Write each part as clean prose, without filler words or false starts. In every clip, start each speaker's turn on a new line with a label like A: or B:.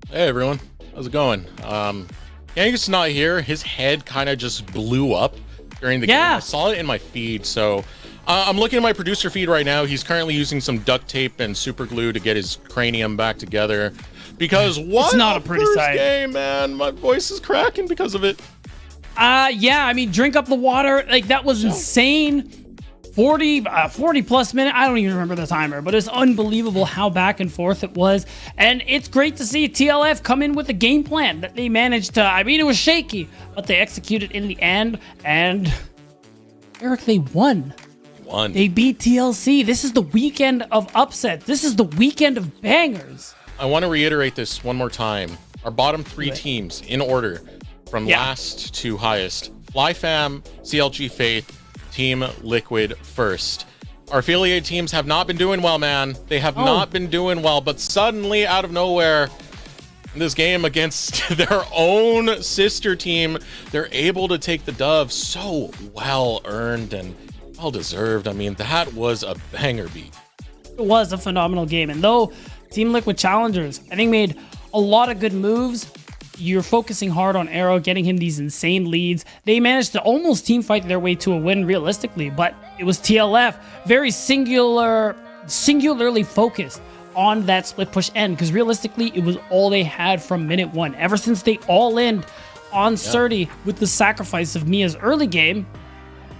A: Hey everyone, how's it going? Yankees not here. His head kind of just blew up during the game. I saw it in my feed, so I'm looking at my producer feed right now. He's currently using some duct tape and super glue to get his cranium back together. Because what?
B: It's not a pretty sight.
A: Game, man. My voice is cracking because of it.
B: Yeah, I mean, drink up the water. Like, that was insane. 40 plus minute. I don't even remember the timer, but it's unbelievable how back and forth it was. And it's great to see TLF come in with a game plan that they managed to, I mean, it was shaky, but they executed in the end. And Eric, they won. They beat TLC. This is the weekend of upsets. This is the weekend of bangers.
A: I want to reiterate this one more time. Our bottom three teams in order from last to highest. FlyFam, CLG Faith, Team Liquid first. Our affiliate teams have not been doing well, man. They have not been doing well, but suddenly out of nowhere in this game against their own sister team, they're able to take the dove. So well earned and well deserved. I mean, that was a banger beat.
B: It was a phenomenal game. And though Team Liquid Challengers, I think, made a lot of good moves, you're focusing hard on Arrow, getting him these insane leads. They managed to almost team fight their way to a win realistically, but it was TLF very singularly focused on that split push end, because realistically, it was all they had from minute one. Ever since they all-in on Surdy with the sacrifice of Mia's early game,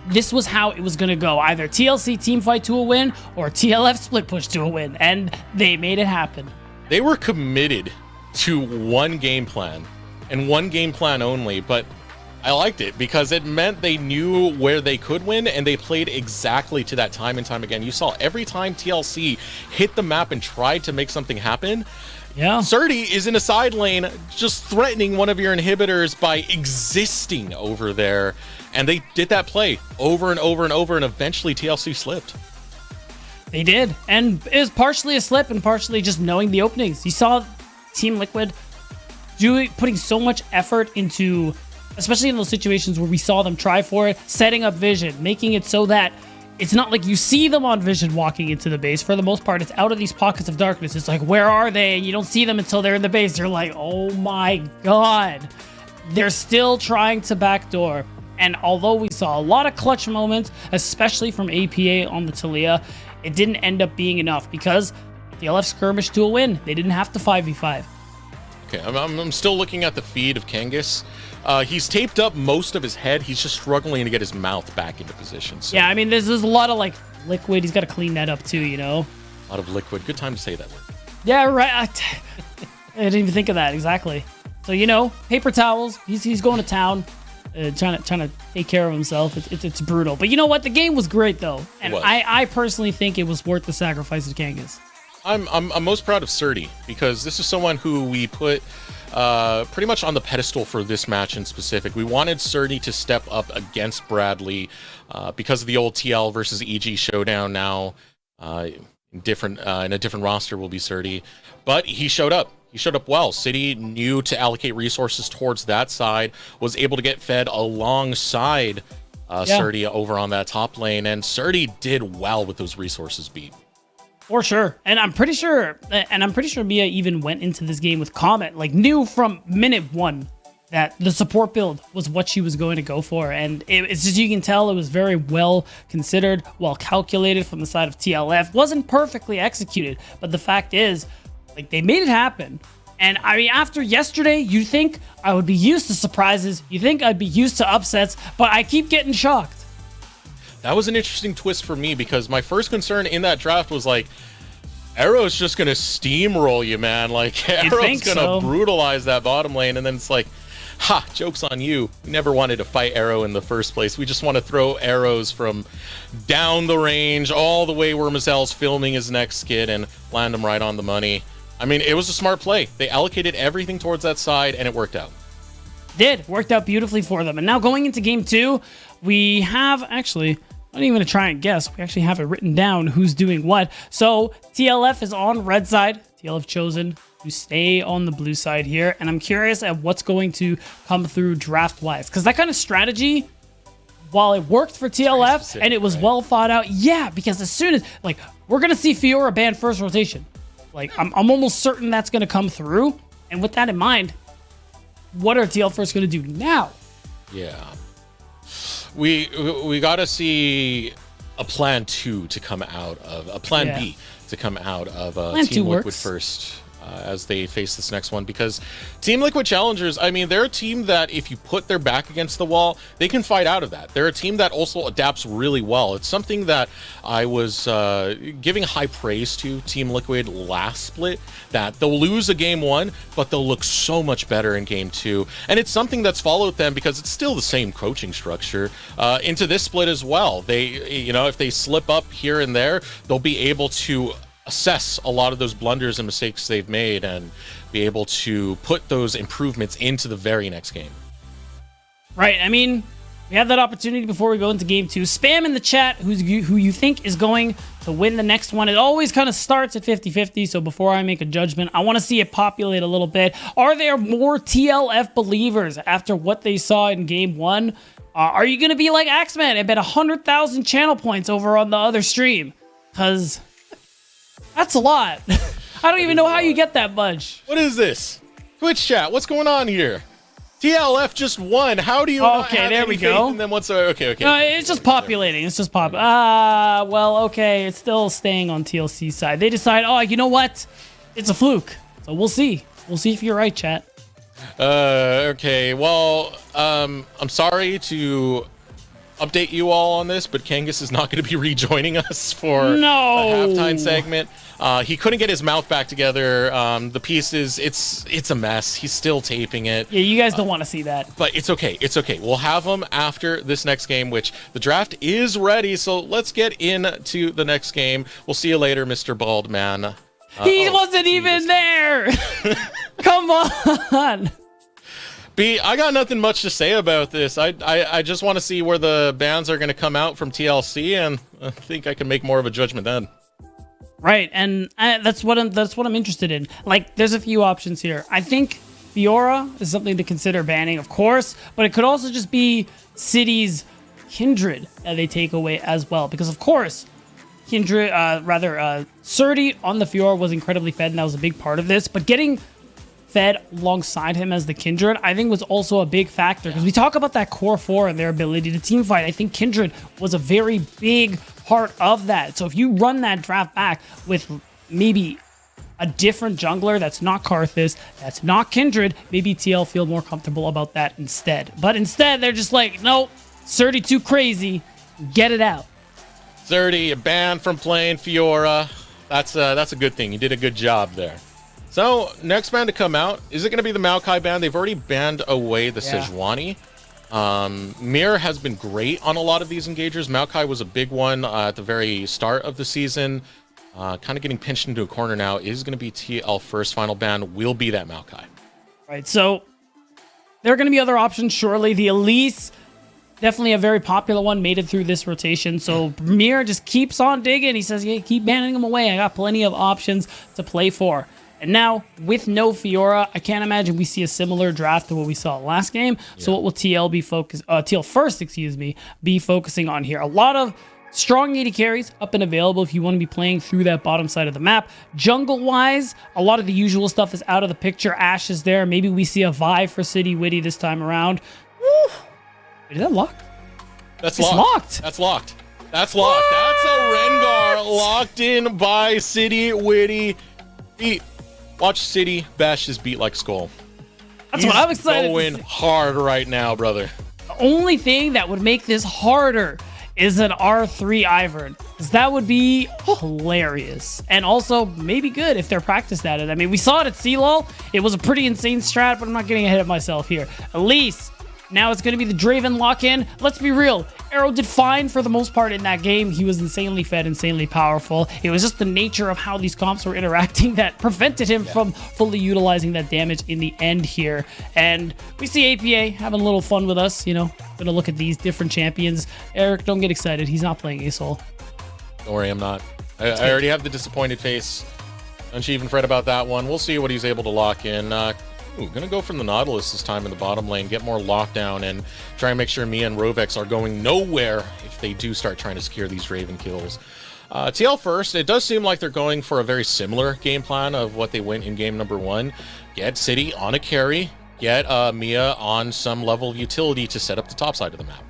B: this was how it was going to go. Either TLC team fight to a win or TLF split push to a win, and they made it happen.
A: They were committed to one game plan and one game plan only, but I liked it because it meant they knew where they could win and they played exactly to that time and time again. You saw every time TLC hit the map and tried to make something happen, Surdy is in a side lane just threatening one of your inhibitors by existing over there, and they did that play over and over and over, and eventually TLC slipped.
B: They did, and it was partially a slip and partially just knowing the openings. You saw Team Liquid putting so much effort into, especially in those situations where we saw them try for it, setting up vision, making it so that it's not like you see them on vision walking into the base. For the most part, it's out of these pockets of darkness. It's like, where are they? And you don't see them until they're in the base. You're like, oh my God. They're still trying to backdoor. And although we saw a lot of clutch moments, especially from APA on the Talia, it didn't end up being enough because TLF skirmished to a win. They didn't have to 5v5.
A: Okay, I'm still looking at the feed of Kangas. He's taped up most of his head. He's just struggling to get his mouth back into position. So.
B: Yeah, I mean, there's a lot of, like, liquid. He's got to clean that up, too, you know?
A: A lot of liquid. Good time to say that word.
B: Yeah, right. I didn't even think of that, exactly. So, you know, paper towels. He's going to town, trying to take care of himself. It's brutal. But you know what? The game was great, though. And I personally think it was worth the sacrifice of Kangas.
A: I'm most proud of Surdy because this is someone who we put pretty much on the pedestal for this match in specific. We wanted Surdy to step up against Bradley because of the old TL versus EG showdown. Now, in a different roster will be Surdy, but he showed up. He showed up well. City knew to allocate resources towards that side, was able to get fed alongside Surdy over on that top lane, and Surdy did well with those resources beat.
B: For sure. And I'm pretty sure Mia even went into this game with Comet, like knew from minute one that the support build was what she was going to go for. And it's just, you can tell it was very well considered, well calculated from the side of TLF. Wasn't perfectly executed, but the fact is, like, they made it happen. And I mean, after yesterday, you think I would be used to surprises. You think I'd be used to upsets, but I keep getting shocked.
A: That was an interesting twist for me because my first concern in that draft was like, Arrow's just going to steamroll you, man. Like, Arrow's going to brutalize that bottom lane. And then it's like, ha, joke's on you. We never wanted to fight Arrow in the first place. We just want to throw arrows from down the range all the way where Mazel's filming his next skit and land them right on the money. I mean, it was a smart play. They allocated everything towards that side, and it worked out.
B: Worked out beautifully for them. And now going into game two, we have actually, I'm not even going to try and guess. We actually have it written down who's doing what. So TLF is on red side. TLF chosen to stay on the blue side here. And I'm curious at what's going to come through draft-wise. Because that kind of strategy, while it worked for TLF and it was well thought out, because as soon as, like, we're going to see Fiora banned first rotation. Like, I'm almost certain that's going to come through. And with that in mind, what are TL First going to do now?
A: Yeah. We got to see a plan 2 to come out of, a plan B to come out of Team Liquid First as they face this next one, because Team Liquid Challengers, I mean, they're a team that if you put their back against the wall, they can fight out of that. They're a team that also adapts really well. It's something that I was giving high praise to Team Liquid last split, that they'll lose a game 1, but they'll look so much better in game 2. And it's something that's followed them because it's still the same coaching structure into this split as well. They, you know, if they slip up here and there, they'll be able to assess a lot of those blunders and mistakes they've made and be able to put those improvements into the very next game.
B: Right. I mean, we have that opportunity before we go into game 2. Spam in the chat who you think is going to win the next one. It always kind of starts at 50-50, so before I make a judgment, I want to see it populate a little bit. Are there more TLF believers after what they saw in game 1? Are you going to be like Axeman and bet 100,000 channel points over on the other stream? Because that's a lot. I don't even know how you get that much.
A: What is this? Twitch chat, what's going on here? TLF just won. How do you not have
B: there
A: any
B: we go.
A: faith in them whatsoever? Okay.
B: No, it's just populating. It's just pop. Well, okay. It's still staying on TLC side. They decide, oh, you know what? It's a fluke. So we'll see. We'll see if you're right, chat.
A: Okay. Well, I'm sorry to update you all on this, but Kangas is not going to be rejoining us for the halftime segment. He couldn't get his mouth back together. The pieces, it's a mess. He's still taping it.
B: Yeah, you guys don't want to see that.
A: But it's okay. It's okay. We'll have him after this next game, which the draft is ready. So let's get into the next game. We'll see you later, Mr. Bald Man.
B: He wasn't even there. Come on.
A: B, I got nothing much to say about this. I just want to see where the bands are going to come out from TLC, and I think I can make more of a judgment then.
B: Right, and that's what I'm interested in. Like, there's a few options here. I think Fiora is something to consider banning, of course, but it could also just be City's Kindred that they take away as well, because of course, Kindred, Surdy on the Fiora was incredibly fed, and that was a big part of this. But getting fed alongside him as the Kindred, I think was also a big factor, because we talk about that core 4 and their ability to team fight. I think Kindred was a very big part of that. So if you run that draft back with maybe a different jungler that's not Karthus, that's not Kindred, maybe TL feel more comfortable about that instead. But instead, they're just like, nope, Surdy too crazy, get it out.
A: Surdy, banned from playing Fiora. That's a good thing. You did a good job there. So, next band to come out, is it going to be the Maokai band? They've already banned away the Sejuani. Mir has been great on a lot of these engagers. Maokai was a big one at the very start of the season. Kind of getting pinched into a corner now. Is going to be TL First. Final ban will be that Maokai.
B: Right, so there are going to be other options, surely. The Elise, definitely a very popular one, made it through this rotation. So Mir just keeps on digging. He says, yeah, keep banning them away. I got plenty of options to play for. And now, with no Fiora, I can't imagine we see a similar draft to what we saw last game. Yeah. So what will TL First, be focusing on here? A lot of strong AD carries up and available if you want to be playing through that bottom side of the map. Jungle-wise, a lot of the usual stuff is out of the picture. Ashe is there. Maybe we see a Vi for City Witty this time around. Woo! Wait, is that locked?
A: It's locked. That's locked. That's locked. That's a Rengar locked in by City Witty. Watch City bash his beat like Skull.
B: That's what I'm excited
A: going
B: to see.
A: Hard right now, brother.
B: The only thing that would make this harder is an R3 Ivern, because that would be hilarious. And also maybe good if they're practiced at it. I mean, we saw it at CLOL. It was a pretty insane strat, but I'm not getting ahead of myself here. Elise, now it's going to be the Draven lock-in. Let's be real. Arrow did fine for the most part in that game. He was insanely fed, insanely powerful. It was just the nature of how these comps were interacting that prevented him from fully utilizing that damage in the end here. And we see APA having a little fun with us, you know, gonna look at these different champions. Eric, don't get excited. He's not playing ASOL.
A: Don't worry, I'm not. I already have the disappointed face. Don't you even fret about that one. We'll see what he's able to lock in. Gonna go from the Nautilus this time in the bottom lane, get more lockdown, and try and make sure Mia and Rovex are going nowhere if they do start trying to secure these Raven kills. TL first, it does seem like they're going for a very similar game plan of what they went in game number 1. Get City on a carry, get Mia on some level of utility to set up the top side of the map.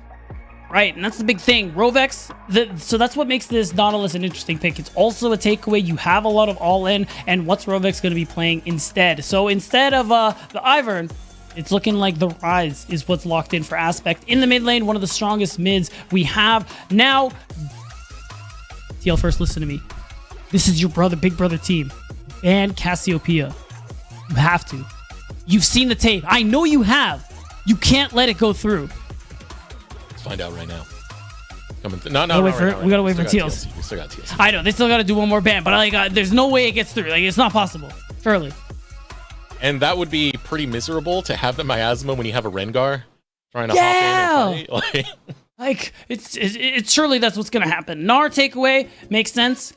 B: Right, and that's the big thing. Rovex, so that's what makes this Nautilus an interesting pick. It's also a takeaway. You have a lot of all-in, and what's Rovex going to be playing instead? So instead of the Ivern, it's looking like the Rise is what's locked in for Aspect. In the mid lane, one of the strongest mids we have. Now, TL first, listen to me. This is your big brother team. Ban Cassiopeia. You have to. You've seen the tape. I know you have. You can't let it go through.
A: Find out right now.
B: We gotta wait for TLC.
A: We still got TLC.
B: I know they still gotta do one more ban, but there's no way it gets through. Like, it's not possible. Surely.
A: And that would be pretty miserable to have the miasma when you have a Rengar trying to hop in and fight.
B: Like it's surely that's what's gonna happen. Gnar takeaway makes sense.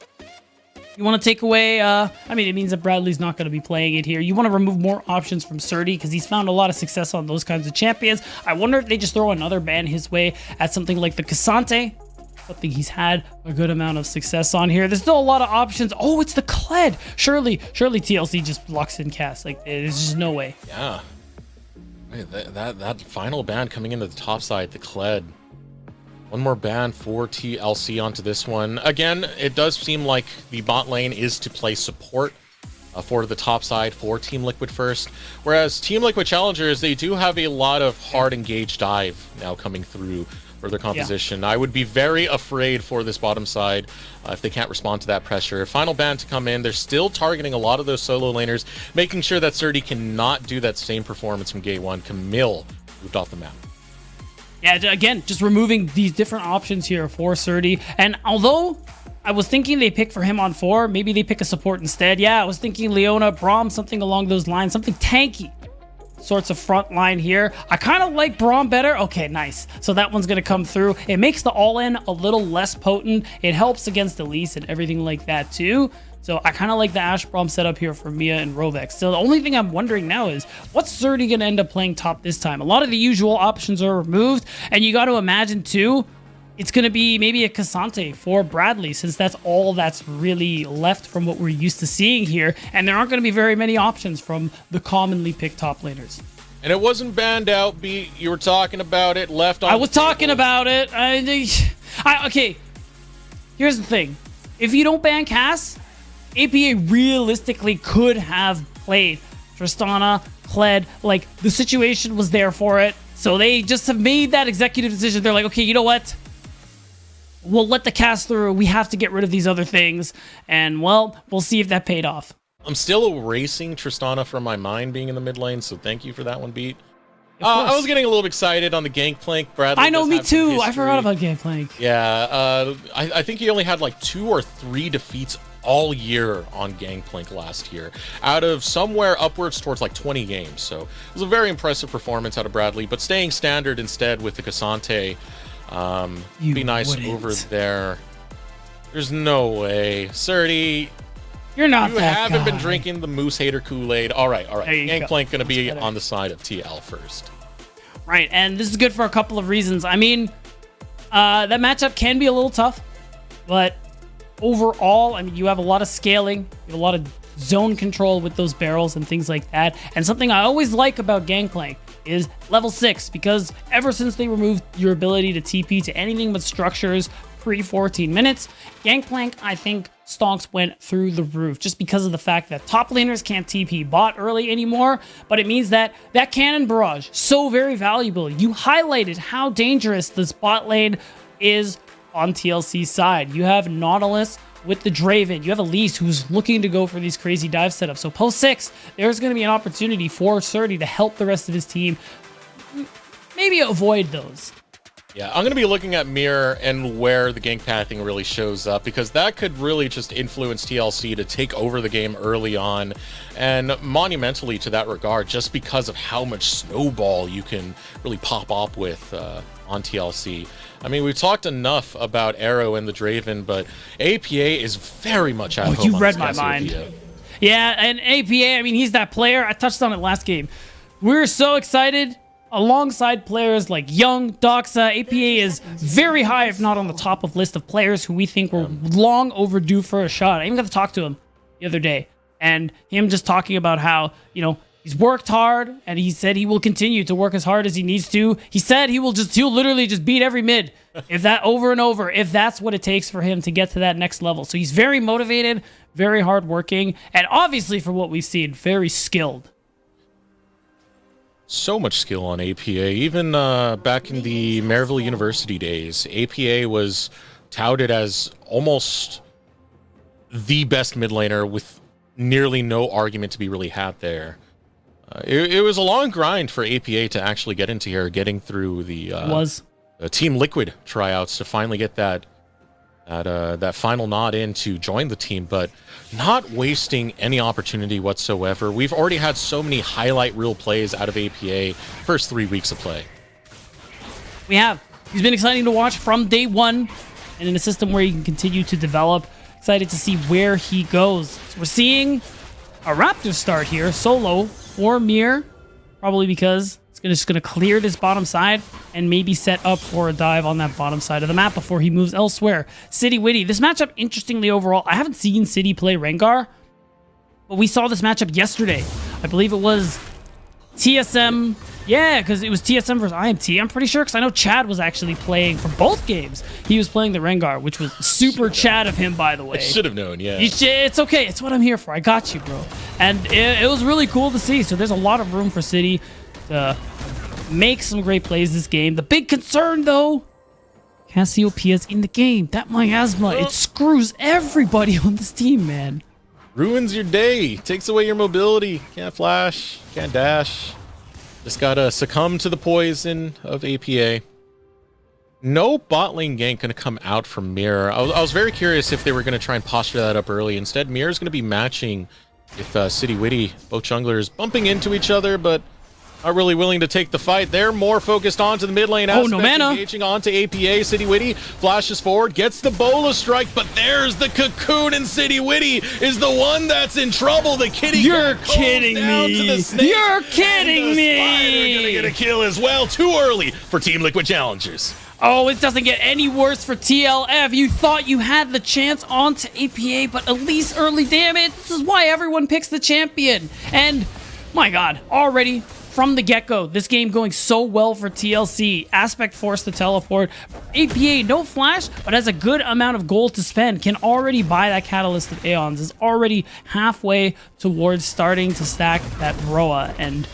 B: You want to take away, I mean, it means that Bradley's not going to be playing it here. You want to remove more options from Surdy because he's found a lot of success on those kinds of champions. I wonder if they just throw another ban his way at something like the Cassante, something he's had a good amount of success on here. There's still a lot of options. Oh, it's the Kled. Surely TLC just locks in cast. Like, there's just no way.
A: Yeah. That final ban coming into the top side, the Kled. One more ban for TLC onto this one. Again, it does seem like the bot lane is to play support for the top side for Team Liquid first. Whereas Team Liquid Challengers, they do have a lot of hard engage dive now coming through for their composition. Yeah. I would be very afraid for this bottom side if they can't respond to that pressure. Final ban to come in. They're still targeting a lot of those solo laners, making sure that Surdy cannot do that same performance from game 1. Camille moved off the map.
B: Yeah, again, just removing these different options here for Surdy. And although I was thinking they pick for him on 4, maybe they pick a support instead. Yeah, I was thinking Leona, Braum, something along those lines, something tanky sorts of front line here. I kind of like Braum better. Okay, nice. So that one's going to come through. It makes the all-in a little less potent. It helps against Elise and everything like that too. So I kind of like the Ashe Braum setup here for Mia and Rovex. So the only thing I'm wondering now is, what's Surdy going to end up playing top this time? A lot of the usual options are removed, and you got to imagine too, it's going to be maybe a Cassante for Bradley, since that's all that's really left from what we're used to seeing here, and there aren't going to be very many options from the commonly picked top laners.
A: And it wasn't banned out, B. You were talking about it, left on
B: I was talking about it. Okay, here's the thing. If you don't ban Cass, APA realistically could have played Tristana, Kled, like the situation was there for it. So they just have made that executive decision. They're like, okay, you know what? We'll let the cast through. We have to get rid of these other things. And well, we'll see if that paid off.
A: I'm still erasing Tristana from my mind being in the mid lane, so thank you for that one, Beat. I was getting a little excited on the Gangplank. Bradley,
B: I know, me too. I forgot about Gangplank.
A: Yeah, I think he only had like 2 or 3 defeats all year on Gangplank last year, out of somewhere upwards towards like 20 games. So it was a very impressive performance out of Bradley, but staying standard instead with the Cassante. Be nice over there. There's no way. Surdy,
B: you're not
A: you
B: that
A: haven't
B: guy.
A: been drinking the Moose Hater Kool-Aid. All right. Gangplank going to be
B: better.
A: on the side of TL first.
B: Right, and this is good for a couple of reasons. I mean, that matchup can be a little tough, but overall, I mean, you have a lot of scaling, you have a lot of zone control with those barrels and things like that. And something I always like about Gangplank is level 6, because ever since they removed your ability to TP to anything but structures pre-14 minutes, Gangplank, I think, stonks went through the roof just because of the fact that top laners can't TP bot early anymore, but it means that that cannon barrage, so very valuable. You highlighted how dangerous this bot lane is on TLC's side. You have Nautilus with the Draven. You have Elise who's looking to go for these crazy dive setups. So post 6, there's going to be an opportunity for Surdy to help the rest of his team maybe avoid those.
A: Yeah, I'm going to be looking at Mirror and where the gank pathing really shows up, because that could really just influence TLC to take over the game early on, and monumentally to that regard, just because of how much snowball you can really pop up with on TLC. I mean, we've talked enough about Arrow and the Draven, but APA is very much at home.
B: You
A: on
B: read
A: this
B: my
A: Cassiopeia.
B: mind. Yeah, and APA, I mean, he's that player. I touched on it last game. We're so excited alongside players like Young, Doxa. APA is very high, if not on the top of list of players who we think were long overdue for a shot. I even got to talk to him the other day, and him just talking about how, you know, he's worked hard, and he said he will continue to work as hard as he needs to. He said he'll literally just beat every mid, if that over and over, if that's what it takes for him to get to that next level. So he's very motivated, very hardworking, and obviously, for what we've seen, very skilled.
A: So much skill on APA. Even back in the Maryville University days, APA was touted as almost the best mid laner with nearly no argument to be really had there. It was a long grind for APA to actually get into here, getting through the Team Liquid tryouts to finally get that final nod in to join the team, but not wasting any opportunity whatsoever. We've already had so many highlight reel plays out of APA first 3 weeks of play.
B: We have. He's been exciting to watch from day one, and in a system where he can continue to develop. Excited to see where he goes. So we're seeing a Raptor start here, solo for Mir, probably because it's just going to clear this bottom side and maybe set up for a dive on that bottom side of the map before he moves elsewhere. City Witty, this matchup, interestingly overall, I haven't seen City play Rengar, but we saw this matchup yesterday. I believe it was TSM. Yeah, because it was TSM versus IMT, I'm pretty sure, because I know Chad was actually playing for both games. He was playing the Rengar, which was super Chad of him, by the way.
A: I should have known, yeah.
B: It's okay. It's what I'm here for. I got you, bro. And it was really cool to see. So there's a lot of room for City to make some great plays this game. The big concern, though, Cassiopeia's in the game. That miasma, it screws everybody on this team, man.
A: Ruins your day. Takes away your mobility. Can't flash. Can't dash. Just gotta succumb to the poison of APA. No bot lane gank gonna come out from Mirror. I was very curious if they were gonna try and posture that up early. Instead, Mirror's gonna be matching with City Witty. Both junglers bumping into each other, but not really willing to take the fight. They're more focused onto the mid lane aspect,
B: no mana.
A: engaging onto APA. City Witty flashes forward, gets the bola strike, but there's the cocoon, and City Witty is the one that's in trouble. The kitty
B: You're kidding me. You're kidding me.
A: Spider gonna get a kill as well. Too early for Team Liquid Challengers.
B: Oh, it doesn't get any worse for TLF. You thought you had the chance onto APA, but at least early damage. This is why everyone picks the champion. And my God, already from the get-go, this game going so well for TLC. Aspect forced to teleport. APA, no flash, but has a good amount of gold to spend. Can already buy that Catalyst of Aeons. Is already halfway towards starting to stack that Roa. And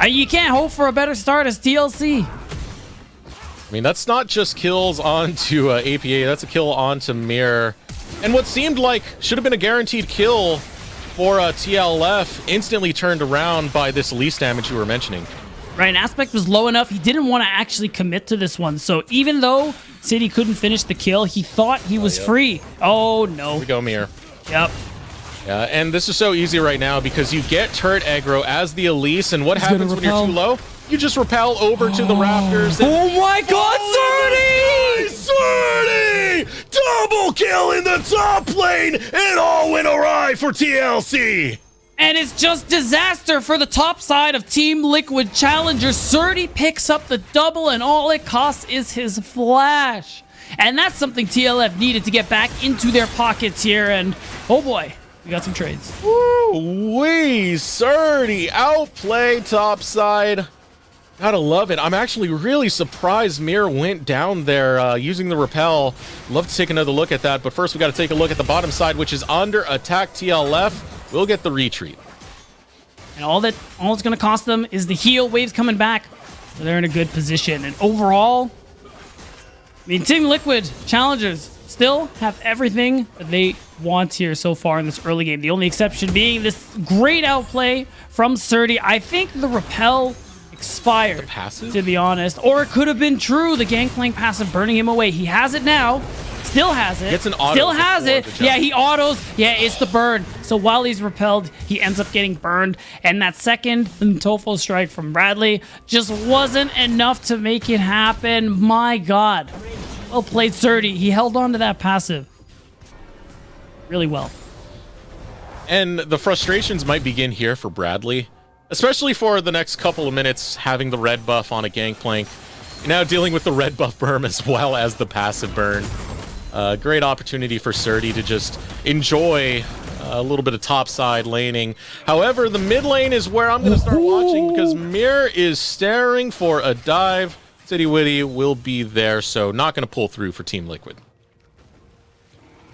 B: you can't hope for a better start as TLC.
A: I mean, that's not just kills onto APA. That's a kill onto Mirror. And what seemed like should have been a guaranteed kill for TLF instantly turned around by this least damage you were mentioning.
B: Right, and Aspect was low enough, he didn't want to actually commit to this one. So even though City couldn't finish the kill, he thought he was free. Oh, no.
A: Here we go, Mir.
B: Yep.
A: Yeah, and this is so easy right now because you get turret aggro as the Elise, and what happens when you're too low? You just repel over to the Raptors.
B: Oh my God,
A: 30! Double kill in the top lane! It all went awry for TLC!
B: And it's just disaster for the top side of Team Liquid Challengers. Surdy picks up the double, and all it costs is his flash. And that's something TLF needed to get back into their pockets here, and oh boy, we got some trades.
A: Woo-wee! Surdy outplay top side. Gotta love it. I'm actually really surprised Mir went down there using the repel. Love to take another look at that, but first we got to take a look at the bottom side, which is under attack. TLF will get the retreat.
B: And all it's going to cost them is the heal. Waves coming back, so they're in a good position. And overall, I mean, Team Liquid Challengers still have everything that they want here so far in this early game. The only exception being this great outplay from Surdy. I think the repel expired, to be honest, or it could have been true, the Gangplank passive burning him away. He has it now, still has it,
A: gets an auto,
B: still has it. Yeah, he autos. Yeah, it's the burn. So while he's repelled, he ends up getting burned, and that second Tofo strike from Bradley just wasn't enough to make it happen. My God, well played, Surdy. He held on to that passive really well.
A: And the frustrations might begin here for Bradley. especially for the next couple of minutes, having the red buff on a Gangplank. You're now dealing with the red buff burn as well as the passive burn. Great opportunity for Surdy to just enjoy a little bit of topside laning. However, the mid lane is where I'm going to start watching because Mir is staring for a dive. City Witty will be there, so not going to pull through for Team Liquid.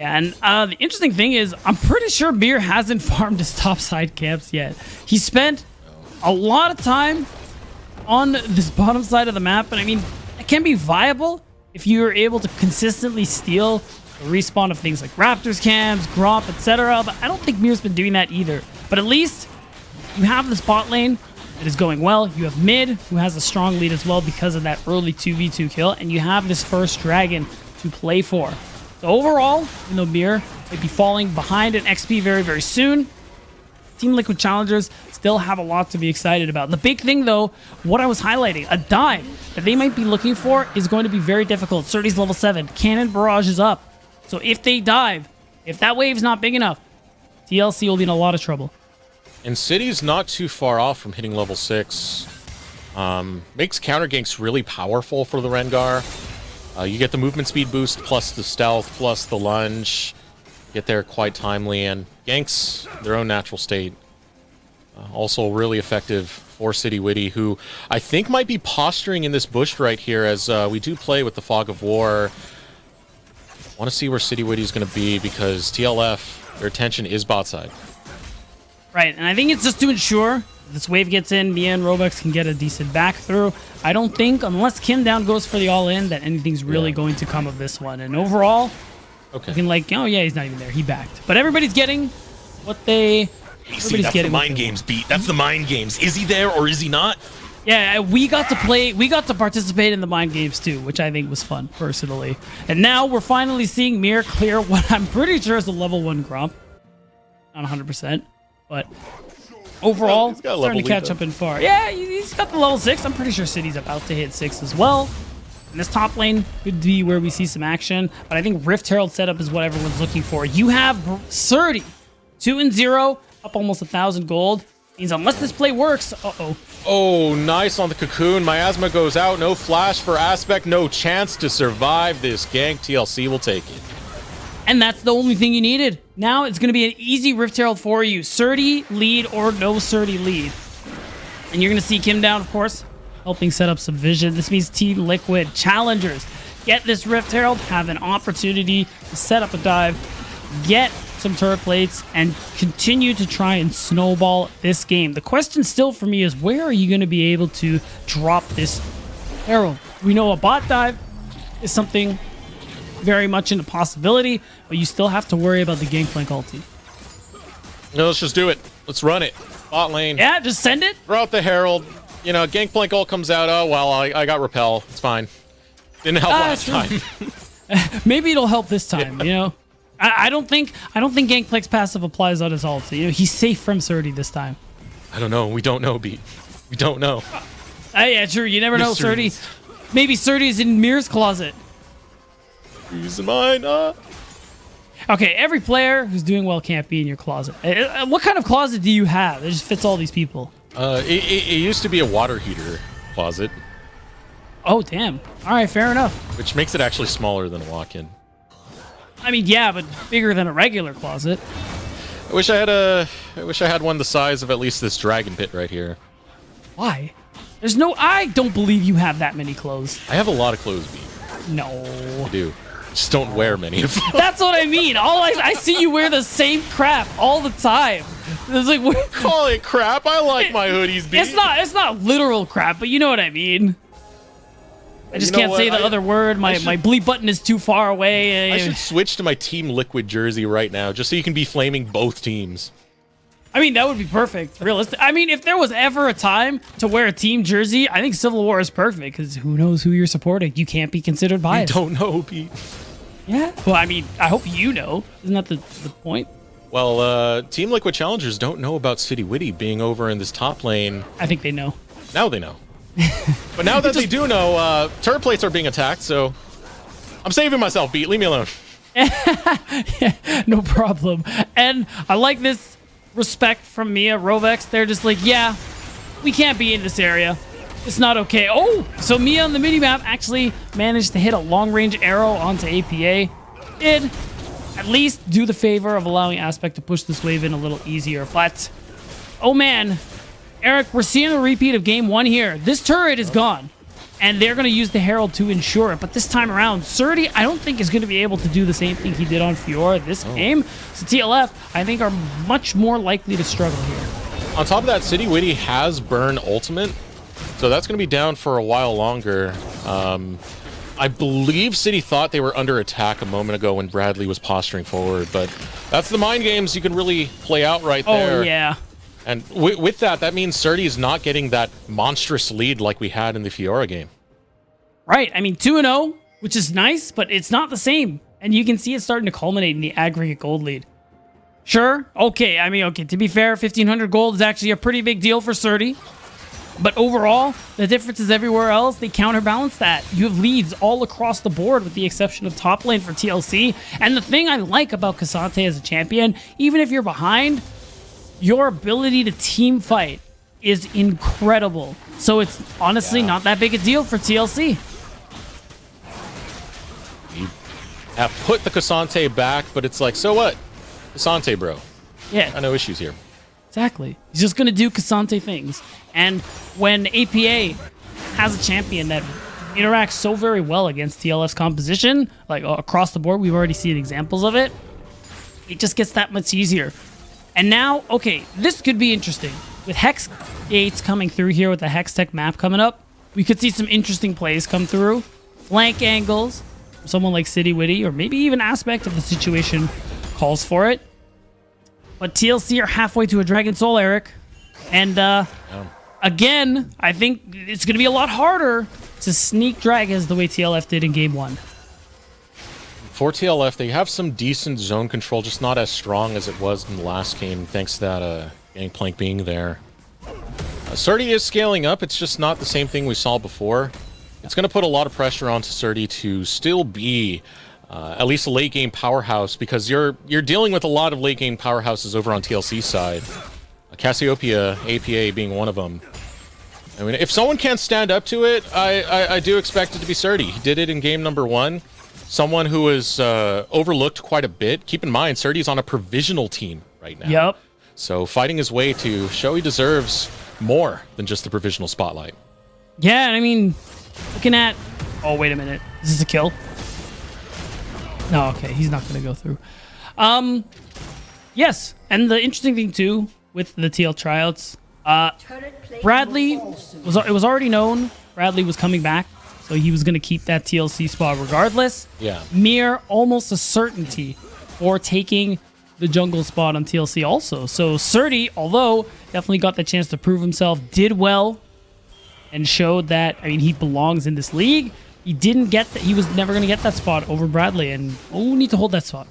B: And the interesting thing is, I'm pretty sure Mir hasn't farmed his topside camps yet. He spent a lot of time on this bottom side of the map, but I mean, it can be viable if you're able to consistently steal the respawn of things like Raptors camps, Gromp, etc. But I don't think Mir's been doing that either. But at least you have the spot lane that is going well. You have mid, who has a strong lead as well because of that early 2v2 kill, and you have this first dragon to play for. So overall, even though Mir might be falling behind in XP very, very soon, Team Liquid Challengers still have a lot to be excited about. The big thing, though, what I was highlighting, a dive that they might be looking for is going to be very difficult. Surdy's level 7. Cannon Barrage is up. So if they dive, if that wave's not big enough, TLC will be in a lot of trouble.
A: And City's not too far off from hitting level 6. Makes counter ganks really powerful for the Rengar. You get the movement speed boost, plus the stealth, plus the lunge. Get there quite timely, and ganks their own natural state. Also really effective for City Witty, who I think might be posturing in this bush right here as we do play with the Fog of War. I want to see where City Witty is going to be because TLF, their attention is bot side.
B: Right, and I think it's just to ensure this wave gets in, Mia and Robux can get a decent back through. I don't think, unless Kim Down goes for the all-in, that anything's really going to come of this one. And overall, looking like, oh yeah, he's not even there. He backed. But everybody's getting what they...
A: See, that's the mind games, Beat. That's the mind games. Is he there or is he not?
B: Yeah, we got to play, we got to participate in the mind games too, which I think was fun, personally. And now we're finally seeing Mir clear what I'm pretty sure is a level 1 Gromp. Not 100%, but... overall, starting to catch up in far. Yeah, he's got the level 6. I'm pretty sure City's about to hit 6 as well. And this top lane could be where we see some action. But I think Rift Herald setup is what everyone's looking for. You have Surdy, 2-0, up almost 1,000 gold. Means unless this play works,
A: Oh, nice on the cocoon. Miasma goes out. No flash for Aspect. No chance to survive this gank. TLC will take it.
B: And that's the only thing you needed. Now it's going to be an easy Rift Herald for you. Surdy lead or no Surdy lead. And you're going to see Kim Down, of course, helping set up some vision. This means Team Liquid Challengers get this Rift Herald, have an opportunity to set up a dive, get some turret plates, and continue to try and snowball this game. The question still for me is, where are you going to be able to drop this Herald? We know a bot dive is something very much in a possibility, but you still have to worry about the Gangplank ulti.
A: No, let's just do it. Let's run it. Bot lane.
B: Yeah, just send it.
A: Throw out the Herald. You know, Gangplank ult comes out. Oh, well, I got Repel. It's fine. Didn't help last time.
B: Maybe it'll help this time, you know? I don't think Gangplank's passive applies on his ult. You know, he's safe from Surdy this time.
A: I don't know. We don't know, Beat. We don't know.
B: Yeah, true. You never know, Surdy. Maybe Surdy's in Mir's closet.
A: Use mine.
B: Okay, every player who's doing well can't be in your closet. What kind of closet do you have that just fits all these people?
A: It used to be a water heater closet.
B: Oh, damn. All right, fair enough.
A: Which makes it actually smaller than a walk-in.
B: I mean, yeah, but bigger than a regular closet.
A: I wish I had one the size of at least this dragon pit right here.
B: Why? There's no... I don't believe you have that many clothes.
A: I have a lot of clothes, Beat.
B: No.
A: I do. Just don't wear many of them.
B: That's what I mean. I see you wear the same crap all the time. It's like,
A: call it crap. I like my hoodies, Beat.
B: It's not literal crap, but you know what I mean. I just can't say the other word. My bleep button is too far away.
A: I should switch to my Team Liquid jersey right now, just so you can be flaming both teams.
B: I mean, that would be perfect. Realistic. I mean, if there was ever a time to wear a team jersey, I think Civil War is perfect, because who knows who you're supporting. You can't be considered biased.
A: You don't know, Pete.
B: Yeah. Well, I mean, I hope you know. Isn't that the point?
A: Well, Team Liquid Challengers don't know about City Witty being over in this top lane.
B: I think they know.
A: Now they know. But now that they do know, turret plates are being attacked, so I'm saving myself, Beat. Leave me alone.
B: Yeah, no problem. And I like this respect from Mia, Rovex. They're just like, yeah, We can't be in this area. It's not okay. Oh, so Mia on the minimap actually managed to hit a long-range arrow onto APA. Did at least do the favor of allowing Aspect to push this wave in a little easier. But, oh man, Eric, we're seeing a repeat of game 1 here. This turret is gone, and they're going to use the Herald to ensure it. But this time around, Surdy, I don't think is going to be able to do the same thing he did on Fiora this game. So TLF, I think, are much more likely to struggle here.
A: On top of that, City Witty has burn ultimate, so that's going to be down for a while longer. I believe City thought they were under attack a moment ago when Bradley was posturing forward, but that's the mind games you can really play out right there.
B: Oh, yeah.
A: And with that, that means Surdy is not getting that monstrous lead like we had in the Fiora game.
B: Right. I mean, 2-0, which is nice, but it's not the same. And you can see it starting to culminate in the aggregate gold lead. Sure. Okay. I mean, okay. To be fair, 1,500 gold is actually a pretty big deal for Surdy. But overall, the difference is everywhere else. They counterbalance that. You have leads all across the board with the exception of top lane for TLC. And the thing I like about Cassante as a champion, even if you're behind, your ability to team fight is incredible. So it's honestly not that big a deal for TLC.
A: You have put the Cassante back, but it's like, so what? Cassante, bro.
B: Yeah.
A: Got no issues here.
B: Exactly. He's just going to do Cassante things. And when APA has a champion that interacts so very well against TLF's composition, like across the board, we've already seen examples of it, it just gets that much easier. And now, okay, this could be interesting. With Hex Gates coming through here with the Hex Tech map coming up, we could see some interesting plays come through. Flank angles, someone like City Witty, or maybe even Aspect if the situation calls for it. But TLC are halfway to a Dragon Soul, Eric. And again, I think it's going to be a lot harder to sneak Dragons the way TLF did in game 1.
A: For TLF, they have some decent zone control, just not as strong as it was in the last game, thanks to that Gangplank being there. Surdy is scaling up. It's just not the same thing we saw before. It's going to put a lot of pressure onto Surdy to still be at least a late game powerhouse, because you're dealing with a lot of late game powerhouses over on TLC side. Cassiopeia, APA being one of them. I mean, if someone can't stand up to it, I do expect it to be Surdy. He did it in game number 1. Someone who is overlooked quite a bit. Keep in mind, Surdy's on a provisional team right now.
B: Yep.
A: So fighting his way to show he deserves more than just the provisional spotlight.
B: Yeah, and I mean, looking at... Oh, wait a minute. Is this a kill? No, okay, he's not going to go through. Yes, and the interesting thing, too, with the TL tryouts, Bradley, it was already known Bradley was coming back, so he was going to keep that TLC spot regardless.
A: Yeah.
B: Mere almost a certainty for taking the jungle spot on TLC also. So Surdy, although definitely got the chance to prove himself, did well and showed that, I mean, he belongs in this league. He didn't get that. He was never going to get that spot over Bradley, and need to hold that spot.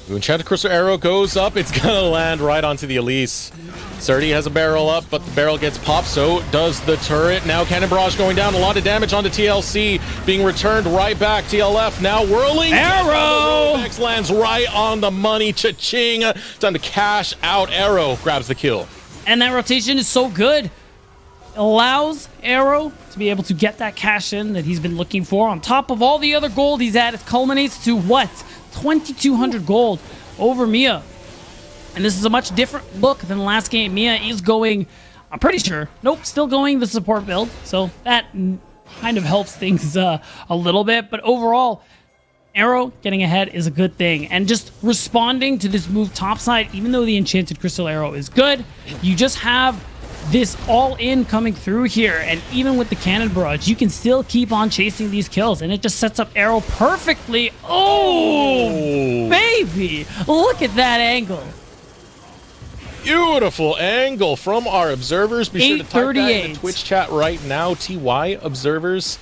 A: The Enchanted Crystal Arrow goes up. It's going to land right onto the Elise. Surdy has a barrel up, but the barrel gets popped. So does the turret. Now Cannon Barrage going down. A lot of damage onto TLC. Being returned right back. TLF now whirling.
B: Arrow!
A: X lands right on the money. Cha-ching. Time to cash out. Arrow grabs the kill.
B: And that rotation is so good. It allows Arrow to be able to get that cash in that he's been looking for. On top of all the other gold he's at, it culminates to what? 2,200 gold over Mia. And this is a much different look than the last game. Mia is going, I'm pretty sure, nope, still going the support build. So that kind of helps things a little bit. But overall, Arrow getting ahead is a good thing. And just responding to this move topside, even though the Enchanted Crystal Arrow is good, you just have this all-in coming through here, and even with the Cannon Barrage, you can still keep on chasing these kills, and it just sets up Arrow perfectly. Oh, baby! Look at that angle.
A: Beautiful angle from our observers. Be sure to type that in the
B: 838.
A: Twitch chat right now. TY observers.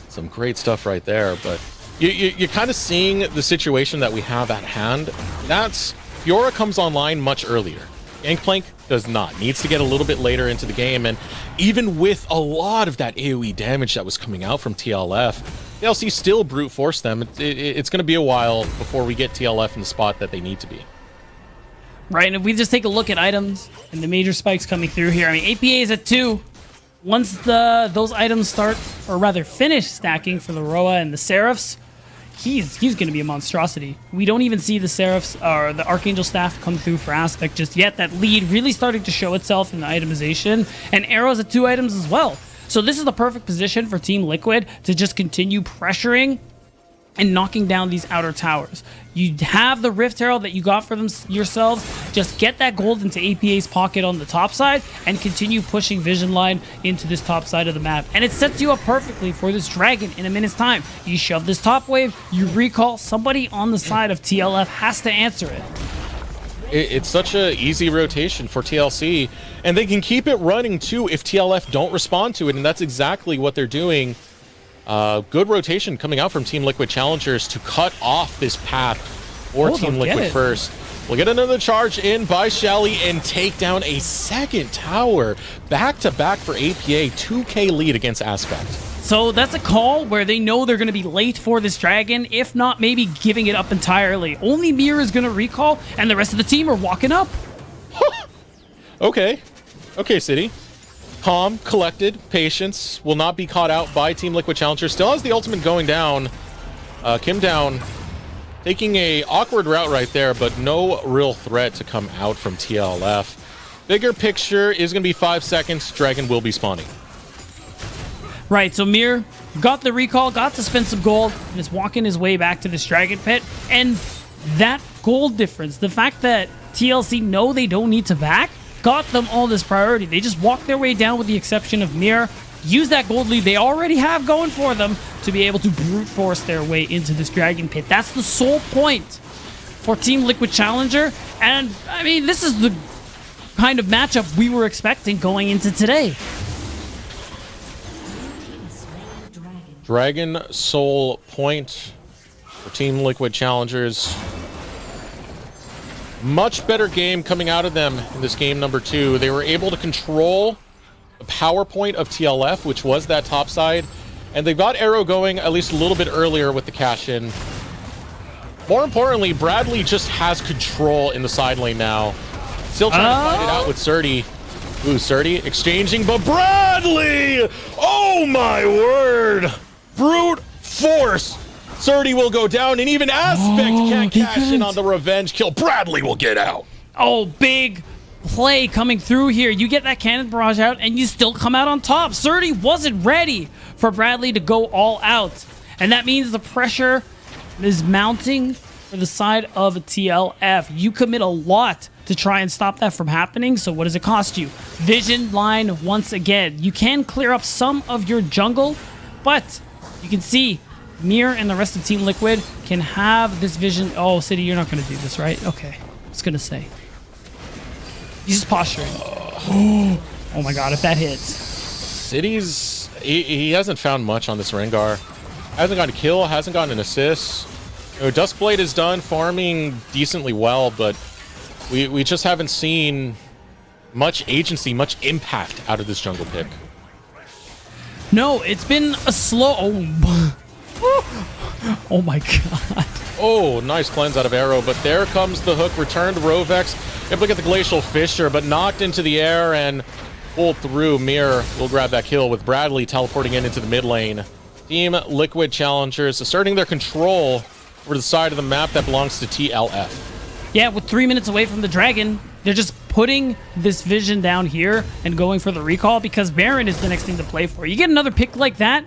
A: Some great stuff right there, but you're kind of seeing the situation that we have at hand. That's Fiora comes online much earlier. Gangplank does not. Needs to get a little bit later into the game, and even with a lot of that AoE damage that was coming out from TLF, TLC still brute force them. It's going to be a while before we get TLF in the spot that they need to be.
B: Right, and if we just take a look at items and the major spikes coming through here, I mean, APA is at 2. Once those items start, or rather finish stacking for the Roa and the Seraphs, he's going to be a monstrosity. We don't even see the Seraphs or the Archangel staff come through for Aspect just yet. That lead really starting to show itself in the itemization, and Arrow's at 2 items as well. So this is the perfect position for Team Liquid to just continue pressuring and knocking down these outer towers. You have the Rift Herald that you got for them yourselves. Just get that gold into APA's pocket on the top side and continue pushing Vision Line into this top side of the map. And it sets you up perfectly for this Dragon in a minute's time. You shove this top wave, you recall, somebody on the side of TLF has to answer it.
A: It's such an easy rotation for TLC, and they can keep it running too if TLF don't respond to it, and that's exactly what they're doing. Good rotation coming out from Team Liquid Challengers to cut off this path for Team Liquid first. We'll get another charge in by Shelly and take down a second tower. Back-to-back for APA, 2K lead against Aspect.
B: So that's a call where they know they're going to be late for this Dragon, if not maybe giving it up entirely. Only Mir is going to recall, and the rest of the team are walking up.
A: Okay, City. Calm, collected, patience, will not be caught out by Team Liquid Challengers. Still has the ultimate going down. Kim down, taking a awkward route right there, but no real threat to come out from TLF. Bigger picture is going to be 5 seconds. Dragon will be spawning.
B: Right, so Mir got the recall, got to spend some gold, and is walking his way back to this Dragon Pit. And that gold difference, the fact that TLC know they don't need to back, got them all this priority. They just walked their way down with the exception of Mir, use that gold lead they already have going for them to be able to brute force their way into this Dragon Pit. That's the sole point for Team Liquid Challenger. And, I mean, this is the kind of matchup we were expecting going into today.
A: Dragon Soul point for Team Liquid Challengers. Much better game coming out of them in this game number 2. They were able to control the power point of TLF, which was that top side, and they got Arrow going at least a little bit earlier with the cash-in. More importantly, Bradley just has control in the side lane now. Still trying to fight it out with Surdy. Ooh, Surdy exchanging, but Bradley! Oh my word! Brute force! Surdy will go down, and even Aspect can't cash in on the revenge kill. Bradley will get out.
B: Oh, big play coming through here. You get that cannon barrage out, and you still come out on top. Surdy wasn't ready for Bradley to go all out. And that means the pressure is mounting for the side of TLF. You commit a lot to try and stop that from happening, so what does it cost you? Vision line once again. You can clear up some of your jungle, but you can see Mir and the rest of Team Liquid can have this vision. Oh, City, you're not going to do this, right? Okay. I was going to say. He's just posturing. Oh my god, if that hits.
A: City's... He hasn't found much on this Rengar. Hasn't gotten a kill, hasn't gotten an assist. You know, Duskblade is done farming decently well, but we just haven't seen much agency, much impact out of this jungle pick.
B: No, it's been a slow... Oh my god.
A: Oh, nice cleanse out of Arrow, but there comes the hook. Returned Rovex. Able to get the Glacial Fissure, but knocked into the air and pulled through. Mir will grab that kill with Bradley teleporting into the mid lane. Team Liquid Challengers asserting their control over the side of the map that belongs to TLF.
B: Yeah, with 3 minutes away from the Dragon, they're just putting this vision down here and going for the recall because Baron is the next thing to play for. You get another pick like that,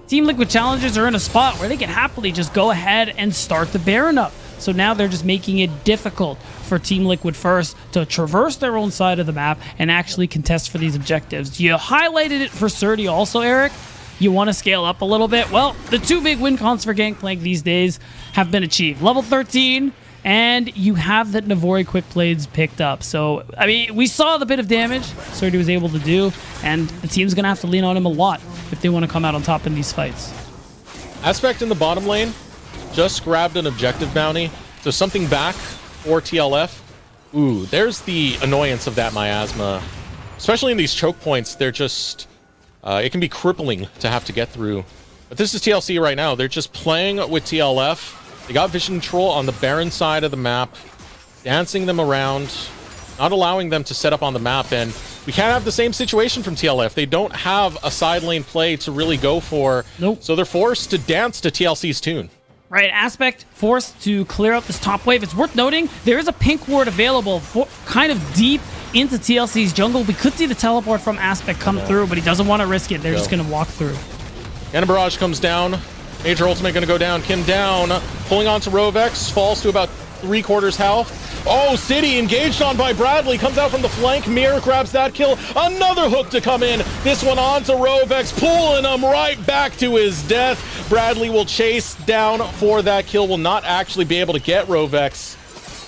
B: Team Liquid Challengers are in a spot where they can happily just go ahead and start the Baron up. So now they're just making it difficult for Team Liquid first to traverse their own side of the map and actually contest for these objectives. You highlighted it for Surdy also, Eric. You want to scale up a little bit? Well, the two big win cons for Gangplank these days have been achieved. Level 13, and you have that Navori Quick Blades picked up. So, I mean, we saw the bit of damage Surdy was able to do, and the team's going to have to lean on him a lot if they want to come out on top in these fights.
A: Aspect in the bottom lane just grabbed an objective bounty, so something back for TLF. Ooh, there's the annoyance of that miasma. Especially in these choke points, they're just... it can be crippling to have to get through. But this is TLC right now. They're just playing with TLF. They got vision control on the Baron side of the map. dancing them around, not allowing them to set up on the map. And we can't have the same situation from TLF. They don't have a side lane play to really go for.
B: Nope.
A: So they're forced to dance to TLC's tune.
B: Right, Aspect forced to clear out this top wave. It's worth noting there is a pink ward available for kind of deep into TLC's jungle. We could see the teleport from Aspect come through, but he doesn't want to risk it. They're just going to walk through.
A: Cannon Barrage comes down. Major ultimate going to go down. Kim down. Pulling on to Rovex. Falls to about 3/4 health. Oh, City engaged on by Bradley. Comes out from the flank. Mir grabs that kill. Another hook to come in. This one on to Rovex. Pulling him right back to his death. Bradley will chase down for that kill. Will not actually be able to get Rovex.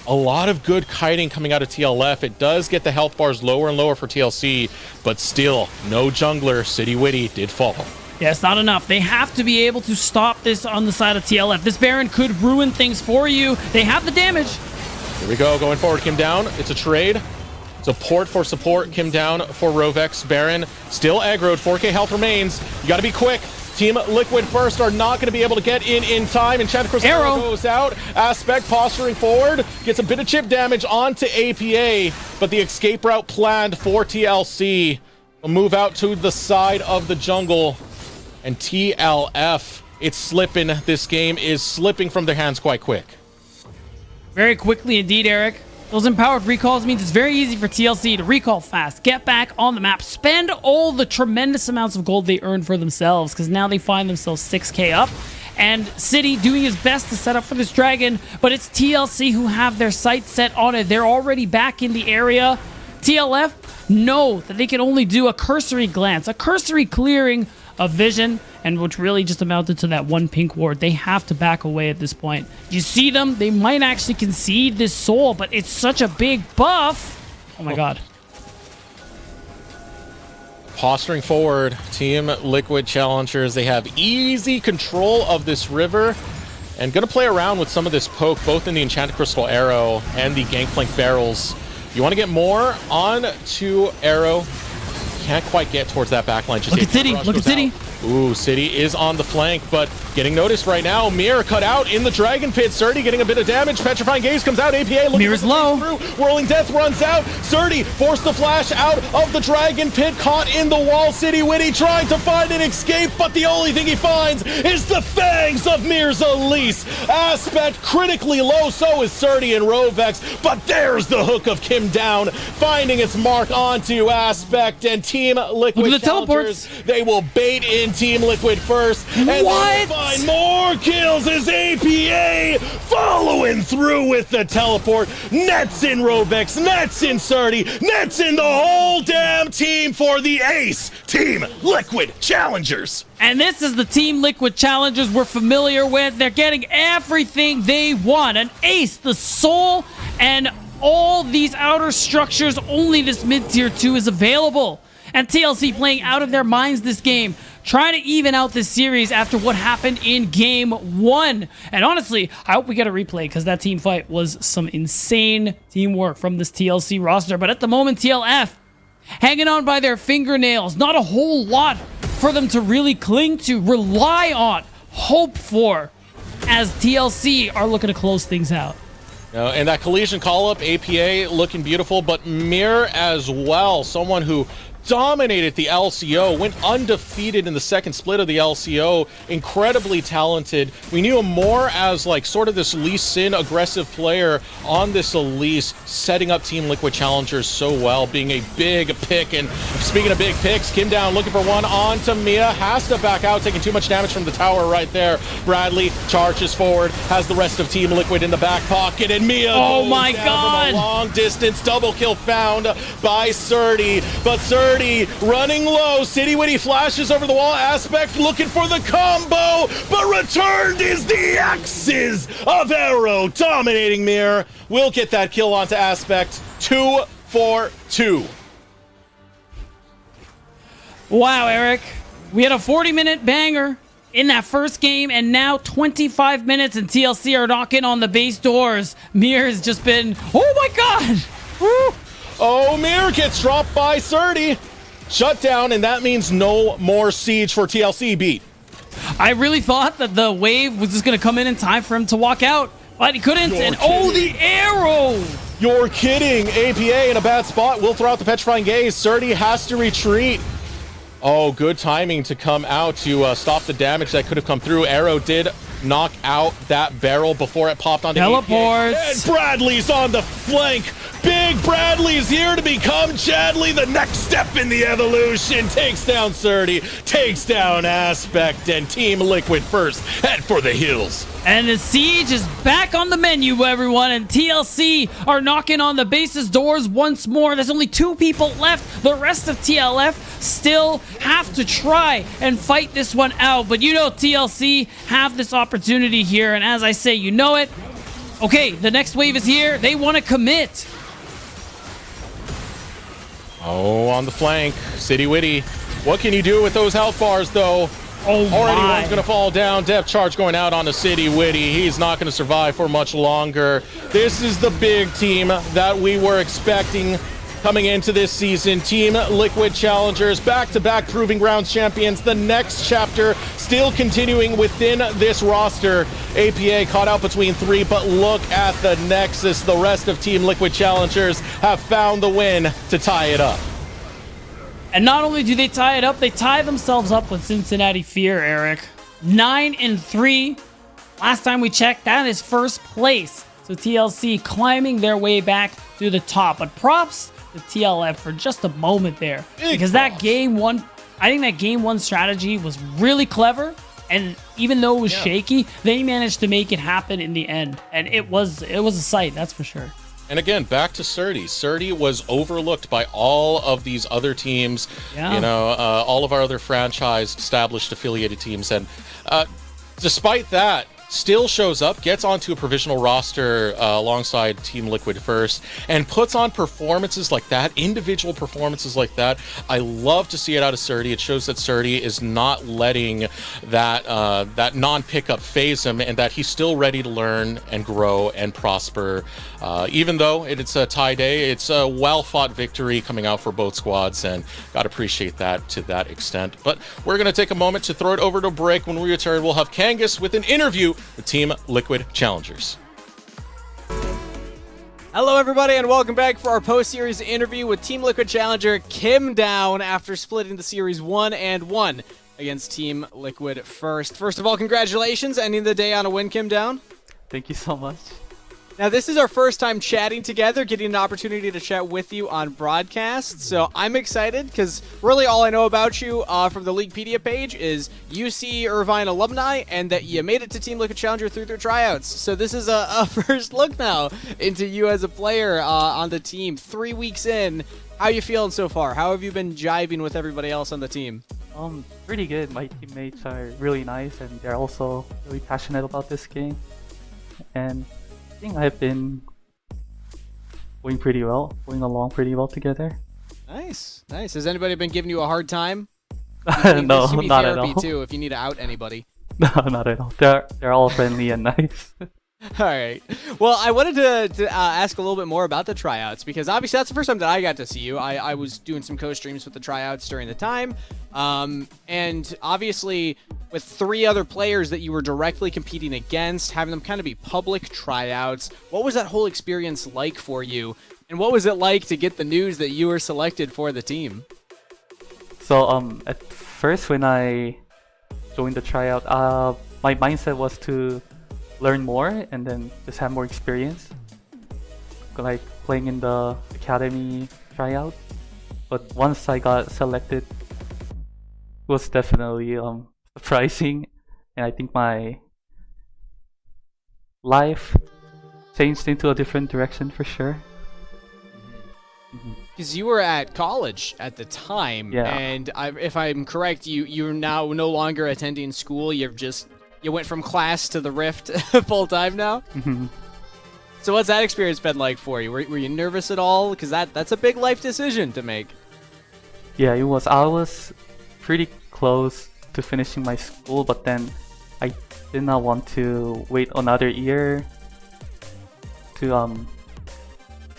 A: A lot of good kiting coming out of TLF. It does get the health bars lower and lower for TLC, but still, no jungler. City Witty did fall.
B: Yeah, it's not enough. They have to be able to stop this on the side of TLF. This Baron could ruin things for you. They have the damage.
A: Here we go, going forward, Kim down. It's a trade. Support for support. Kim down for Rovex. Baron still aggroed. 4K health remains. You got to be quick. Team Liquid first are not going to be able to get in time. Enchanted Crystal Arrow goes out. Aspect posturing forward. Gets a bit of chip damage onto APA, but the escape route planned for TLC will move out to the side of the jungle. And TLF, it's slipping. This game is slipping from their hands quite quick.
B: Very quickly indeed, Eric. Those empowered recalls means it's very easy for TLC to recall fast, get back on the map, spend all the tremendous amounts of gold they earned for themselves, because now they find themselves 6K up. And City doing his best to set up for this dragon, but it's TLC who have their sights set on it. They're already back in the area. TLF know that they can only do a cursory glance, a cursory clearing of vision, and which really just amounted to that one pink ward. They have to back away at this point. You see them, they might actually concede this soul, but it's such a big buff. Oh my god.
A: Posturing forward, Team Liquid Challengers, they have easy control of this river and gonna play around with some of this poke, both in the Enchanted Crystal Arrow and the Gangplank Barrels. You want to get more on to Arrow. Can't quite get towards that backline. Just
B: look at City, look at City.
A: Ooh, City is on the flank, but getting noticed right now. Mir cut out in the Dragon Pit. Surdy getting a bit of damage. Petrifying Gaze comes out. APA looking
B: Mir's low.
A: through. Whirling Death runs out. Surdy forced the flash out of the Dragon Pit. Caught in the wall. City Witty trying to find an escape, but the only thing he finds is the fangs of Mir's Elise. Aspect critically low. So is Surdy and Rovex, but there's the hook of Kim down, finding its mark onto Aspect, and Team Liquid
B: the teleports.
A: They will bait in Team Liquid first, and they will find more kills as APA following through with the teleport. Nets in Rovex, nets in Surdy, nets in the whole damn team for the ace Team Liquid Challengers.
B: And this is the Team Liquid Challengers we're familiar with. They're getting everything they want. An ace, the soul, and all these outer structures. Only this mid-tier 2 is available. And TLC playing out of their minds this game, trying to even out this series after what happened in game 1. And honestly, I hope we get a replay, because that team fight was some insane teamwork from this TLC roster. But at the moment, TLF hanging on by their fingernails. Not a whole lot for them to really cling to, rely on, hope for, as TLC are looking to close things out.
A: And that collision call-up, APA looking beautiful, but Mir as well, someone who dominated the LCO, went undefeated in the second split of the LCO, incredibly talented. We knew him more as like sort of this Lee Sin aggressive player on this Elise, setting up Team Liquid Challengers so well, being a big pick. And speaking of big picks, Kim down, looking for one on to Mia, has to back out, taking too much damage from the tower right there. Bradley charges forward, has the rest of Team Liquid in the back pocket, and Mia
B: oh my god,
A: from a long distance, double kill found by Surdy, but Surdy running low. City Witty flashes over the wall. Aspect looking for the combo, but returned is the axes of Arrow, dominating Mir. Will get that kill onto Aspect. 2-4-2.
B: Wow, Eric. We had a 40-minute banger in that first game, and now 25 minutes and TLC are knocking on the base doors. Mir has just been, oh my god! Woo.
A: Oh, Mir gets dropped by Surdy. Shut down, and that means no more siege for TLC beat.
B: I really thought that the wave was just going to come in time for him to walk out, but he couldn't. And oh, the arrow!
A: You're kidding. APA in a bad spot. Will throw out the Petrifying Gaze. Surdy has to retreat. Oh, good timing to come out to stop the damage that could have come through. Arrow did knock out that barrel before it popped onto
B: Teleports.
A: APA. And Bradley's on the flank. Big Bradley's here to become Chadley. The next step in the evolution. Takes down Surdy, takes down Aspect, and Team Liquid first head for the hills.
B: And the Siege is back on the menu, everyone, and TLC are knocking on the base's doors once more. There's only 2 people left. The rest of TLF still have to try and fight this one out. But you know TLC have this opportunity here, and as I say, you know it. Okay, the next wave is here. They want to commit.
A: Oh, on the flank, City Witty. What can you do with those health bars, though?
B: Oh,
A: already
B: my.
A: one's gonna fall down. Depth charge going out on the City Witty. He's not gonna survive for much longer. This is the big team that we were expecting coming into this season. Team Liquid Challengers, back-to-back Proving Grounds champions. The next chapter still continuing within this roster. APA caught out between 3, but look at the Nexus. The rest of Team Liquid Challengers have found the win to tie it up.
B: And not only do they tie it up, they tie themselves up with Cincinnati Fear, Eric. 9-3. Last time we checked, that is first place. So TLC climbing their way back to the top. But props to TLF for just a moment there. Because that game one, I think that game one strategy was really clever. And even though it was shaky, they managed to make it happen in the end. And it was a sight, that's for sure.
A: And again, back to Surdy. Surdy was overlooked by all of these other teams, you know, all of our other franchised, established, affiliated teams. And despite that, still shows up, gets onto a provisional roster alongside Team Liquid first, and puts on performances like that, individual performances like that. I love to see it out of Surdy. It shows that Surdy is not letting that that non-pickup phase him, and that he's still ready to learn and grow and prosper. Even though it's a tie day, it's a well-fought victory coming out for both squads, and gotta appreciate that to that extent. But we're gonna take a moment to throw it over to break. When we return, we'll have Kangas with an interview with Team Liquid Challengers.
C: Hello everybody and welcome back for our post-series interview with Team Liquid Challenger Kim Down after splitting the series 1-1 against Team Liquid first. First of all, congratulations, ending the day on a win, Kim Down.
D: Thank you so much.
C: Now, this is our first time chatting together, getting an opportunity to chat with you on broadcast, so I'm excited because really all I know about you from the Leaguepedia page is UC Irvine alumni and that you made it to Team Liquid Challenger through their tryouts. So this is a first look now into you as a player on the team. 3 weeks in, how you feeling so far? How have you been jiving with everybody else on the team?
D: Pretty good. My teammates are really nice and they're also really passionate about this game. And I think I've been going along pretty well together.
C: Nice, nice. Has anybody been giving you a hard time?
D: No,
C: this should be
D: not at
C: therapy
D: all.
C: too, if you need to out anybody.
D: No, not at all. They're all friendly and nice.
C: All right. Well, I wanted to ask a little bit more about the tryouts because obviously that's the first time that I got to see you. I was doing some co-streams with the tryouts during the time. And obviously with 3 other players that you were directly competing against, having them kind of be public tryouts, what was that whole experience like for you? And what was it like to get the news that you were selected for the team?
D: So at first when I joined the tryout, my mindset was to learn more and then just have more experience, like playing in the academy tryout. But once I got selected, it was definitely surprising, and I think my life changed into a different direction for sure.
C: Because you were at college at the time, and if I'm correct, you're now no longer attending school. You went from class to the Rift full time now. So what's that experience been like for you? Were you nervous at all? Because that's a big life decision to make.
D: Yeah, it was. I was pretty close to finishing my school, but then I did not want to wait another year to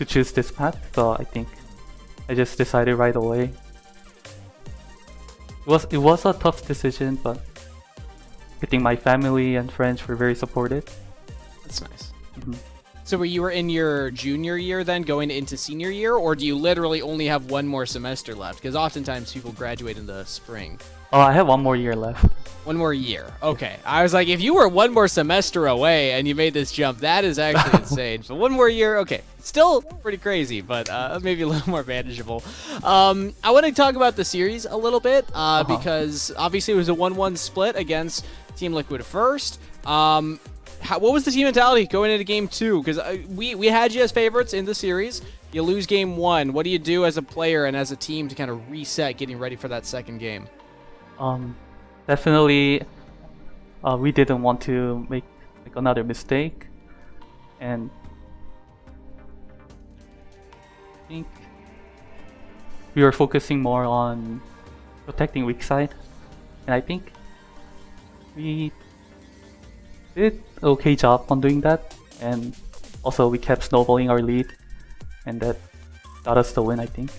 D: choose this path. So I think I just decided right away. It was a tough decision, but I think my family and friends were very supportive.
C: That's nice. So you were in your junior year then, going into senior year, or do you literally only have one more semester left? Because oftentimes people graduate in the spring.
D: Oh, I have one more year left.
C: One more year. Okay. I was like, if you were one more semester away and you made this jump, that is actually insane. So one more year, okay. Still pretty crazy, but maybe a little more manageable. I want to talk about the series a little bit because obviously it was a 1-1 split against Team Liquid first. What was the team mentality going into game 2? Because we had you as favorites in the series. You lose game 1. What do you do as a player and as a team to kind of reset getting ready for that second game?
D: Definitely, we didn't want to make another mistake, and I think we were focusing more on protecting weak side, and I think we did an okay job on doing that, and also we kept snowballing our lead, and that got us the win, I think.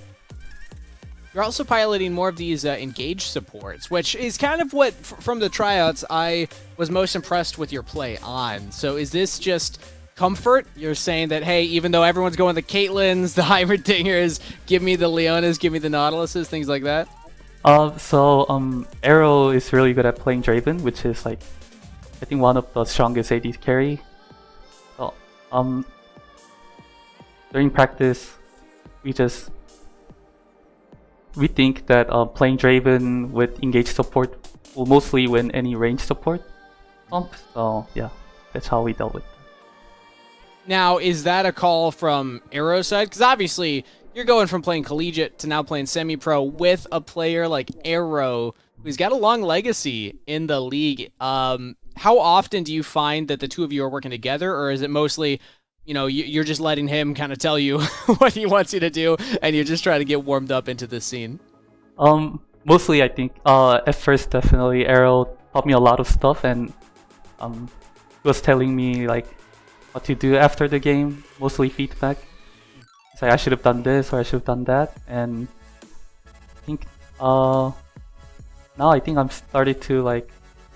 C: You're also piloting more of these engage supports, which is kind of what, from the tryouts, I was most impressed with your play on. So is this just comfort? You're saying that, hey, even though everyone's going the Caitlyn's, the Hybrid Dingers, give me the Leonas, give me the Nautiluses, things like that?
D: Arrow is really good at playing Draven, which is like, I think one of the strongest AD carry. So, during practice, we think that playing Draven with engage support will mostly win any range support comp. So yeah, that's how we dealt with it.
C: Now, is that a call from Arrow's side? Because obviously, you're going from playing collegiate to now playing semi-pro with a player like Arrow, who's got a long legacy in the league. How often do you find that the two of you are working together, or is it mostly, you know, you're just letting him kind of tell you what he wants you to do, and you're just trying to get warmed up into this scene?
D: Mostly, I think. At first, definitely, Arrow taught me a lot of stuff, and he was telling me like what to do after the game. Mostly feedback. It's like I should have done this or I should have done that, and I think now I think I'm started to like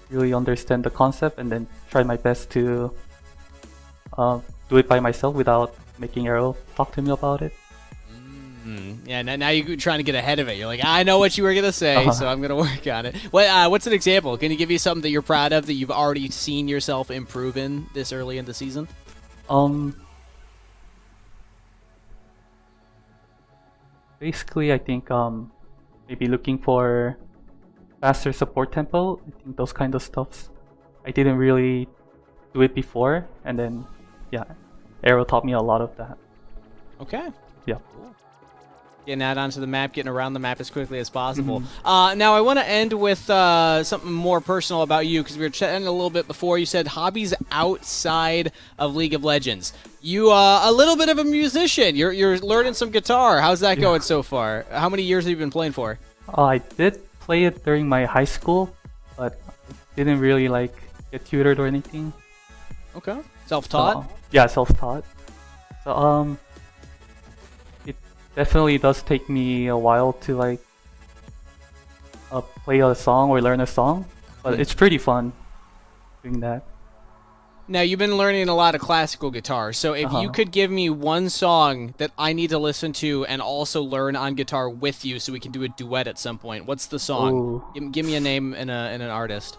D: really understand the concept, and then try my best to do it by myself without making Arrow talk to me about it.
C: Yeah, now you're trying to get ahead of it. You're like, I know what you were going to say, so I'm going to work on it. What's an example? Can you give me something that you're proud of that you've already seen yourself improve in this early in the season?
D: Basically, I think maybe looking for faster support tempo. I think those kind of stuffs. I didn't really do it before, and then yeah, Arrow taught me a lot of that.
C: Okay.
D: Yeah.
C: Cool. Getting out onto the map, getting around the map as quickly as possible. Now, I want to end with something more personal about you, because we were chatting a little bit before. You said hobbies outside of League of Legends. You a little bit of a musician. You're learning some guitar. How's that going so far? How many years have you been playing for?
D: I did play it during my high school, but didn't really like get tutored or anything.
C: Okay. Self-taught?
D: Yeah, self-taught. So it definitely does take me a while to like play a song or learn a song, but it's pretty fun doing that.
C: Now, you've been learning a lot of classical guitar, so if you could give me one song that I need to listen to and also learn on guitar with you so we can do a duet at some point, what's the song? Give me a name and an artist.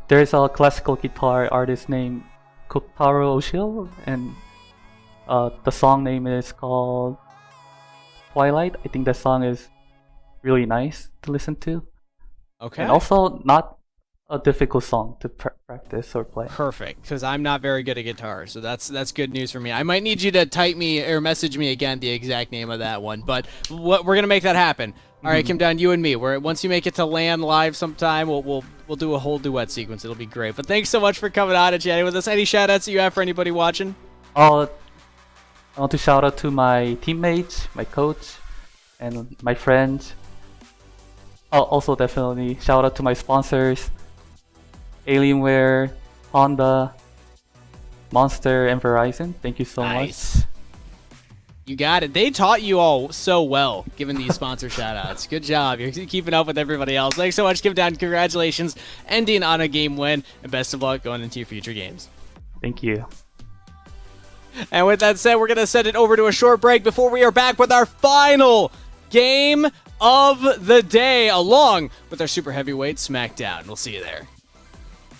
D: There's a classical guitar artist named Kotaro Oshio, and the song name is called Twilight. I think that song is really nice to listen to.
C: Okay.
D: And also not a difficult song to practice or play.
C: Perfect, because I'm not very good at guitar, so that's good news for me. I might need you to type me or message me again the exact name of that one, but we're gonna make that happen. All right, Kim Down, you and me. Once you make it to LAN live sometime, we'll do a whole duet sequence. It'll be great. But thanks so much for coming on and chatting with us. Any shout outs that you have for anybody watching?
D: I want to shout out to my teammates, my coach, and my friends. Also definitely shout out to my sponsors, Alienware, Honda, Monster, and Verizon. Thank you so much.
C: You got it. They taught you all so well, giving these sponsor shout-outs. Good job. You're keeping up with everybody else. Thanks so much, Kim Down. Congratulations, ending on a game win, and best of luck going into your future games.
D: Thank you.
C: And with that said, we're going to send it over to a short break before we are back with our final game of the day, along with our Super Heavyweight SmackDown. We'll see you there.